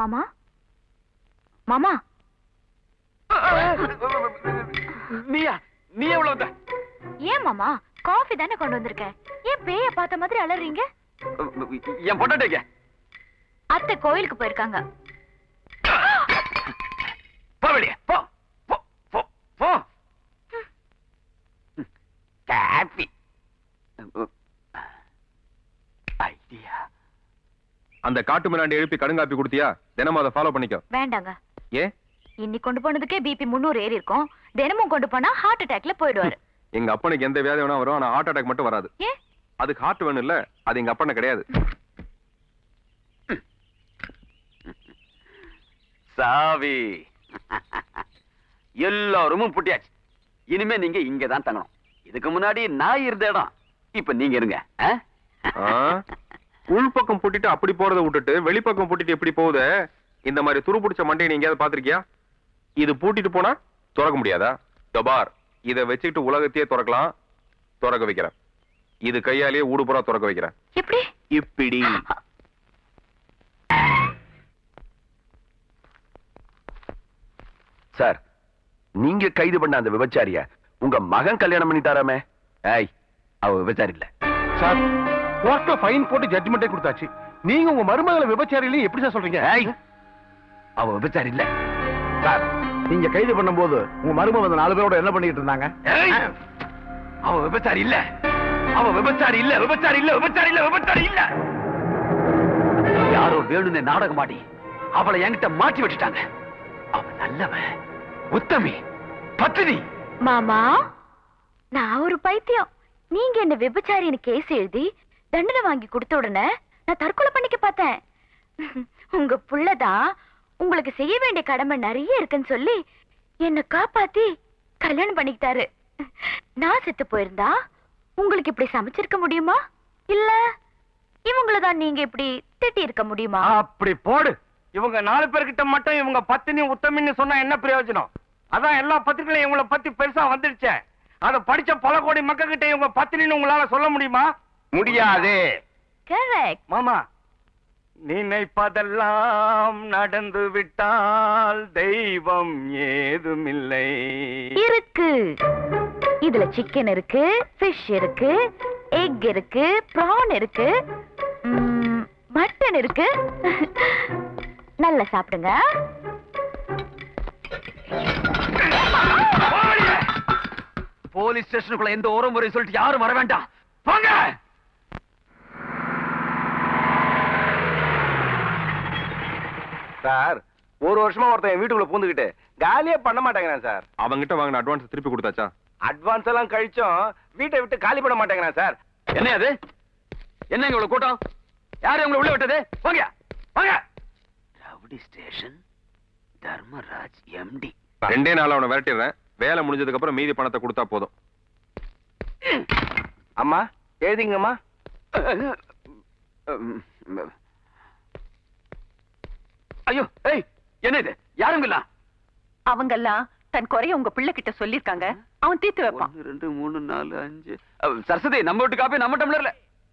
மாமா மாமா நீயா நீ எவ்வளவு வந்த? ஏன் மாமா காஃபி தானே கொண்டு வந்திருக்க? ஏன் பேய பார்த்த மாதிரி அலறீங்க? என் பொண்டாட்டிங்க அத்தை கோயிலுக்கு போயிருக்காங்க. போ வெளியே போ போ போ போ. Coffee idea. அந்த காட்டு மிராண்டி எழுப்பி கடுங்காப்பி கொடுத்தியா? தினமும் அதை ஃபாலோ பண்ணிக்கோ. வேண்டாங்க. ஏன்? இன்னைக்கு கொண்டு போனதுக்கே பிபி 300 ஏறி இருக்கும். தினமும் கொண்டு போனா ஹார்ட் அட்டாக்ல போயிடுவாரு. எங்க அப்பனுக்கு எந்த வியாதி வேணா வரும், ஆனா ஹார்ட் அட்டாக் மட்டும் வராது. ஏன்? அதுக்கு ஹார்ட் வேணும் இல்ல, அது எங்க அப்பன கிடையாது. சாவி எல்லாரும் புட்டியாச்சு. இனிமே நீங்க இங்கதான் தங்கணும். இதுக்கு முன்னாடி நான் இருந்த இடம், இப்ப நீங்க இருங்க. உள்பக்கம் பூட்டிட்டு அப்படி போறதை விட்டுட்டு வெளிப்பக்கம் பூட்டிட்டு எப்படி போகுது? இந்த மாதிரி துரு பிடிச்ச மண்டையை நீங்க எங்கேயாவது பாத்திருக்கியா? இது பூட்டிட்டு போனா திறக்க முடியாதா? டபார் இதை வச்சுக்கிட்டு உலகத்தையே திறக்கலாம். திறக்க வைக்கிறேன். இது கையாலேயே ஊடுபுறா திறக்க வைக்கிறேன். எப்படி? இப்படி. சார், நீங்க கைது பண்ண அந்த விபச்சாரிய உங்க மகன் கல்யாணம் பண்ணி தராமே. ஏய், அவ விபச்சாரி இல்ல சார். கோர்ட்ல ஃபைன் போட்டு ஜட்ஜ்மெண்டே கொடுத்தாச்சு. நீங்க உங்க மருமகளை விபச்சாரியில எப்படி சார் சொல்றீங்க? ஏய், அவ விபச்சாரி இல்ல சார். நீங்க கைது பண்ணும்போது உங்க மருமக அந்த 4 பேரோட என்ன பண்ணிட்டு இருந்தாங்க? ஏய், அவ விபச்சாரி இல்ல. அவ விபச்சாரி இல்ல, விபச்சாரி இல்ல, விபச்சாரி இல்ல, விபச்சாரி இல்ல. யாரோ வேணும்னே நாடகம் ஆடி அவளை என்கிட்ட மாட்டி விட்டுட்டாங்க. அவ நல்லவன், உத்தமி, பத்தினி. மாமா நான் ஒரு பைத்தியம். நீங்க என்ன விபச்சாரின்னு கேஸ் எழுதி தண்டனை வாங்கி கொடுத்த உடனே நான் தற்கொலை பண்ணிக்க பார்த்தேன். உங்க புள்ளதான் உங்களுக்கு செய்ய வேண்டிய கடமை நிறைய இருக்குன்னு சொல்லி என்ன காப்பாத்தி கல்யாணம் பண்ணிக்கிட்டாரு. நான் செத்து போயிருந்தா உங்களுக்கு இப்படி சமைச்சிருக்க முடியுமா? இல்ல இவங்களதான் நீங்க இப்படி திட்டி இருக்க முடியுமா? அப்படி போடு. இவங்க 4 பேர்கிட்ட மட்டும் இவங்க பத்தினி உத்தமின்னு சொன்னா என்ன பிரயோஜனம்? அதான் எல்லா பத்திரிகையும் இவங்கள பத்தி பெருசா வந்துடுச்சே. அதை படிச்ச பல கோடி மக்கள் கிட்ட இவங்க பத்தினின்னு உங்களால சொல்ல முடியுமா? முடியாது. கரெக்ட். மாமா, நினைப்பதெல்லாம் நடந்து விட்டால் தெய்வம் ஏதுமில்லை. இருக்கு. இதுல சிக்கன் இருக்கு, ஃபிஷ் இருக்கு, எக் இருக்கு, பிரான் இருக்கு, மட்டன் இருக்கு. நல்லா சாப்பிடுங்க. போலீஸ் ஸ்டேஷனுக்குள்ள எந்த ஓரம் முறை சொல்லிட்டு யாரும் வர வேண்டாம். போங்க. சார், ஒரு வருஷமா ஒருத்தன் என் வீட்டுக்குள்ள பூந்துக்கிட்டு காலியே பண்ண மாட்டேங்கிறான் சார். அவங்கிட்ட வாங்கின அட்வான்ஸ் திருப்பி கொடுத்தாச்சா? அட்வான்ஸ் எல்லாம் கழிச்சும் வீட்டை விட்டு காலி பண்ண மாட்டேங்கிறான் சார். என்ன அது? என்ன இவ்வளவு கூட்டம்? யாரு உங்களை உள்ள விட்டது? போங்க போங்க. Rowdy station, Dharmaraj empty. 2 நாள் அவனை விரட்டிடுறேன். வேலை முடிஞ்சதுக்கு அப்புறம் மீதி பணத்தை கொடுத்தா போதும். அம்மா எழுதிங்கம்மா. ஐயோ, ஏய், என்ன இது? யாருங்களா? அவங்கெல்லாம் தன் குறைய உங்க பிள்ளை கிட்ட சொல்லிருக்காங்க. அவன் தீர்த்து வைப்பான். 1 2 3 4 5. சரஸ்வதி, நம்ம வீட்டு காப்பி நம்ம டம்ளர்ல.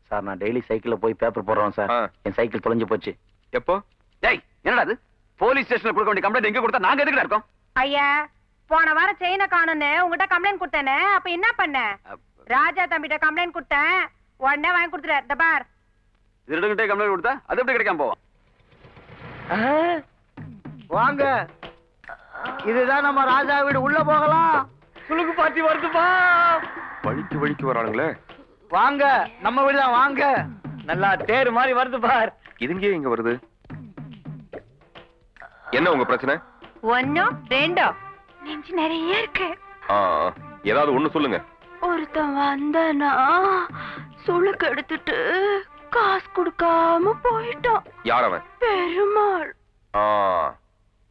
சார், நான் டெய்லி சைக்கிள்ல போய் பேப்பர் போடுறோம் சார். என் சைக்கிள் தொலைஞ்சு போச்சு. எப்போ? டேய், என்னடா அது? போலீஸ் ஸ்டேஷன்ல கொடுக்க வேண்டிய கம்ப்ளைண்ட் எங்க கொடுத்தா நாங்க எதுக்குடா இருக்கோம்? ஐயா, போன வாரம் செயினை காணும்னு உங்ககிட்ட கம்ப்ளைண்ட் கொடுத்தேனே, அப்ப என்ன பண்ண? ராஜா தம்பிட்ட கம்ப்ளைண்ட் கொடுத்தேன், உடனே வாங்கி கொடுத்துட்டார். இந்த பார், திருடங்கிட்டே கம்ப்ளைண்ட் கொடுத்தா அது எப்படி கிடைக்காம போவோம்? வாங்க, இதுதான் நம்ம ராஜா வீடு. உள்ள போகலாம். சுளுக்கு பாட்டி வருதுப்பா. வழிக்கு வழிக்கு வரானுங்களே. வாங்க, நம்ம வீடுதான். வாங்க, நல்லா தேர் மாதிரி வருது பார். இதுங்கே இங்க வருது. என்ன உங்க பிரச்சனை? 1 2 நெஞ்சு நிறைய இருக்கு. ஏதாவது ஒண்ணு சொல்லுங்க. ஒருத்தன் வந்தனா சுளுக்கு எடுத்துட்டு காசு கொடுக்காம போயிட்டான். யார் அவன்? பெருமாள்.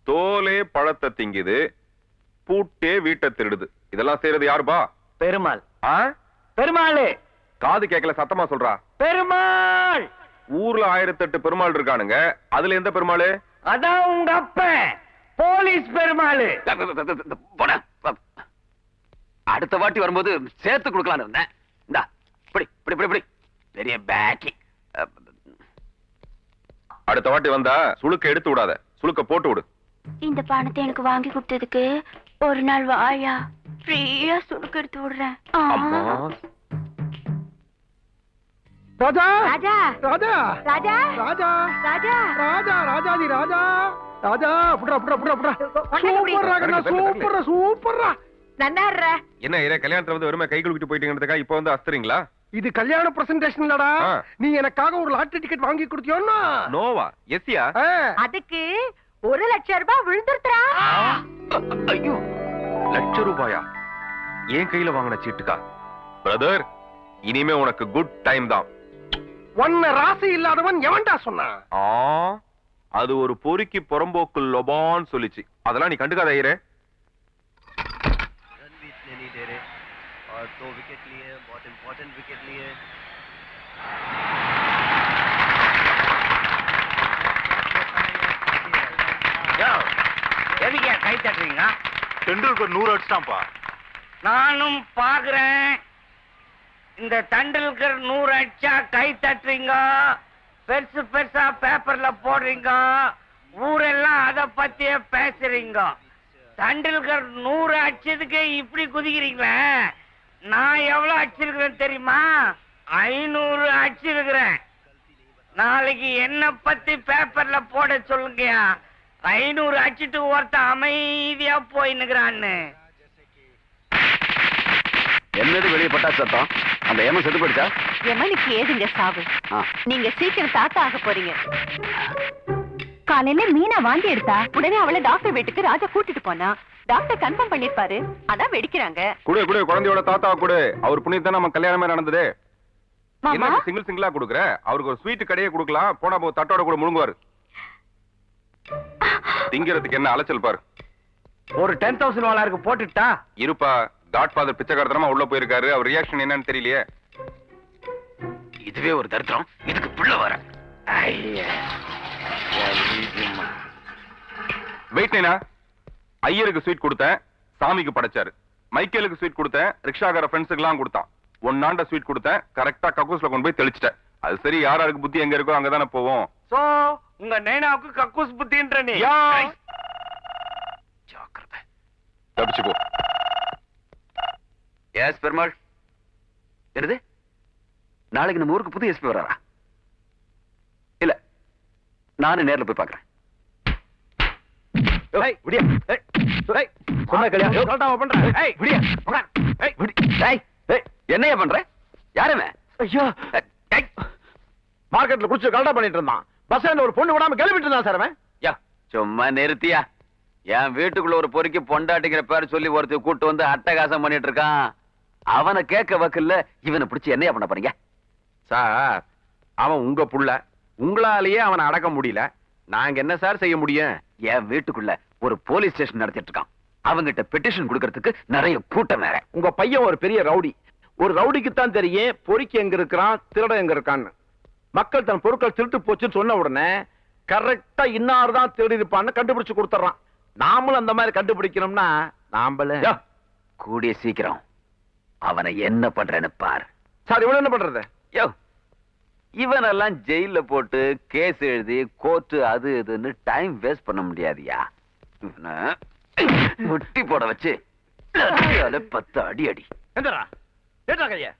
தோலே பழத்தை திங்குது, பூட்டே வீட்டை திருடுது. இதெல்லாம் செய்யறது யாருப்பா? பெருமாள். பெருமாள். காது கேட்கல, சத்தமா சொல்றா. பெருமாள். ஊர்ல 1008 பெருமாள் இருக்கானுங்க. அதுல எந்த பெருமாள்? அதான் உங்க அப்பன், போலீஸ் பெருமாள். அடுத்த வாட்டி வரும்போது சேர்த்து கொடுக்கலான்னு இருந்தேன். இந்தா, இப்படி பெரிய பேக்கி. அடுத்த வாட்டி வந்தா சுளுக்க எடுத்து விடாத. சுளுக்க போட்டு விடு. இந்த பணத்தை எனக்கு வாங்கி கொடுத்ததுக்கு ஒரு நாள் வாயா ஃப்ரீயா சுடுக்கு எடுத்து விடுறேன். அம்மா. ராஜா ராஜா ராஜா ராஜா ராஜா ராஜா ராஜா ராஜாதி ராஜா ராஜா புட்ரா புட்ரா புட்ரா புட்ரா சூப்பர்ரா கண்ணா சூப்பர்ரா சூப்பர்ரா நன்னாடுற என்ன இதே கல்யாணத்துல வந்து வெறுமை கை குலுக்கிட்டு போயிட்டீங்கன்றதுக்கா இப்போ வந்து அஸ்தறீங்களா? இது கல்யாண பிரசன்டேஷன் இல்லடா. ஆ. நீ எனக்காக ஒரு லாட்டரி டிக்கெட் வாங்கி கொடுத்தியோன்னா நோவா எஸ்யா? அதுக்கு 1,00,000 ரூபாய் விழுந்துருத்துறா. ஐயோ, ₹1,00,000 என் கையில வாங்கின சீட்டுக்கா? பிரதர், இனிமே உனக்கு குட் டைம் தான். ஒன்ன ராசி இல்லாதவன் எவன்டா சொன்னா? ஆ, அது ஒரு பொறுக்கி புறம்போக்கு லொபான்னு சொல்லிச்சு. அதெல்லாம் நீ கண்டுக்காத ஐயரே. और 2 विकेट लिए, बहुत इंपॉर्टेंट विकेट लिए। எதுக்கே கை தட்டுறீங்க? तेंदुलकर 100 அடிச்சிட்டான்ப்பா. நானும் பாக்குறேன். இந்த டண்டுல்கர் 100 அடிச்சா கை தட்டுறீங்க, பெருசு பெருசா பேப்பர்ல போடுறீங்க, ஊரெல்லாம் அத பத்தியே பேசுறீங்க. டண்டுல்கர் 100 அடிச்சதுக்கு இப்படி குதிக்கிறீங்களே, நான் எவ்வளவு அடிச்சிருக்கிறேன் தெரியுமா? 500 அடிச்சிருக்கிறேன். நாளைக்கு என்ன பத்தி பேப்பர்ல போட சொல்லுங்கயா. 500 அடிச்சிட்டு ஒருத்த அமைதியா போயின்னுக்கிறான்னு. என்னது வெளியே பட்டா சத்தம்? அந்த ஏமன் செத்து போயிடுச்சா? எமனுக்கு ஏதுங்க சாவு? ஆ. நீங்க சீக்கிரம் தாத்தா ஆக போறீங்க. காலையில மீனா வாந்தி எடுத்தா உடனே அவளை டாக்டர் வீட்டுக்கு ராஜா கூட்டிட்டு போனா. டாக்டர் கன்ஃபார்ம் பண்ணிருப்பாரு, அதான் வெடிக்கிறாங்க. குடு குடு, குழந்தையோட தாத்தா குடு. அவர் புண்ணியத்தான் நம்ம கல்யாணமே நடந்தது. மாமா என்ன சிங்கிள் சிங்கிளா குடுக்குற? அவருக்கு ஒரு ஸ்வீட் கடையே கொடுக்கலாம். போனா போ, தட்டோட கூட முழுங்குவாரு. திங்கிறதுக்கு என்ன அலைச்சல் பாரு. ஒரு 10,000 வாளாருக்கு போட்டுட்டா இருப்பா, காட்ஃபாதர் பிச்சைக்காரத்தனமா உள்ள போயிருக்காரு. அவர் ரியாக்ஷன் என்னன்னு தெரியலையே. இதுவே ஒரு தரித்திரம், இதுக்கு புள்ள வர. வெயிட் நைனா, ஐயருக்கு ஸ்வீட் கொடுத்தேன், சாமிக்கு படைச்சாரு. மைக்கேலுக்கு ஸ்வீட் கொடுத்தேன், ரிக்ஷாக்கார ஃப்ரெண்ட்ஸுக்கு எல்லாம் கொடுத்தான். ஒன்னாண்ட ஸ்வீட் கொடுத்தேன், கரெக்டா கக்கூஸ்ல கொண்டு போய் தெளிச்சிட்டேன். அது சரி, யாராருக்கு புத்தி எங்க இருக்கோ அங்கதானே போவோம். சோ உங்க நைனாவுக்கு கக்கூஸ் புத்தின்ற நீ. ஜாக்கிரதை. தப்பிச்சு போ. எஸ் பெருமாள். என்னது, நாளைக்கு நம்ம ஊருக்கு புது எஸ்பி வராரா? இல்ல, நானும் நேர்ல போய் பாக்குறேன். என்னையா பண்ற? யாருமே மார்க்கெட்ல குடிச்சு கலடா பண்ணிட்டு இருந்தான். பஸ் ஸ்டாண்ட்ல ஒரு பொண்ணு விடாம கிளம்பிட்டு இருந்தான் சார் அவன். சும்மா நிறுத்தியா? என் வீட்டுக்குள்ள ஒரு பொறுக்கி பொண்டாட்டிங்கிற பேர் சொல்லி ஒருத்தர் கூட்டு வந்து அட்டகாசம் பண்ணிட்டு இருக்கான். அவனை கேட்க வக்கல்ல இவனை பிடிச்சு என்னையா பண்ண போறீங்க? சார், அவன் உங்க புள்ள, உங்களாலேயே அவனை அடக்க முடியல. நாங்க என்ன சார் செய்ய முடியும்? என் வீட்டுக்குள்ள ஒரு போலீஸ் ஸ்டேஷன் நடத்திட்டு இருக்கான். அவங்கிட்ட பெட்டிஷன் கொடுக்கறதுக்கு நிறைய கூட்டம் வேற. உங்க பையன் ஒரு பெரிய ரவுடி. ஒரு ரவுடிக்கு தான் தெரியும் பொறுக்கி எங்க இருக்கிறான், திருட எங்க இருக்கான்னு. மக்கள் தன் பொருட்கள் திருட்டு போச்சுன்னு சொன்ன உடனே கரெக்டா இன்னார் தான் திருடி இருப்பான்னு கண்டுபிடிச்சு கொடுத்துறான். நாமளும் அந்த மாதிரி கண்டுபிடிக்கணும்னா நாமளே கூடிய சீக்கிரம் அவனை என்ன பண்றேன்னு பார். சார் இவன் என்ன பண்றது? யோ, இவனெல்லாம் ஜெயில போட்டு கேஸ் எழுதி கோர்ட்டு அது இதுன்னு டைம் வேஸ்ட் பண்ண முடியாதியா. இவனை முட்டி போட வச்சு 10 அடி அடி. எந்தரா ஏற்றா கைய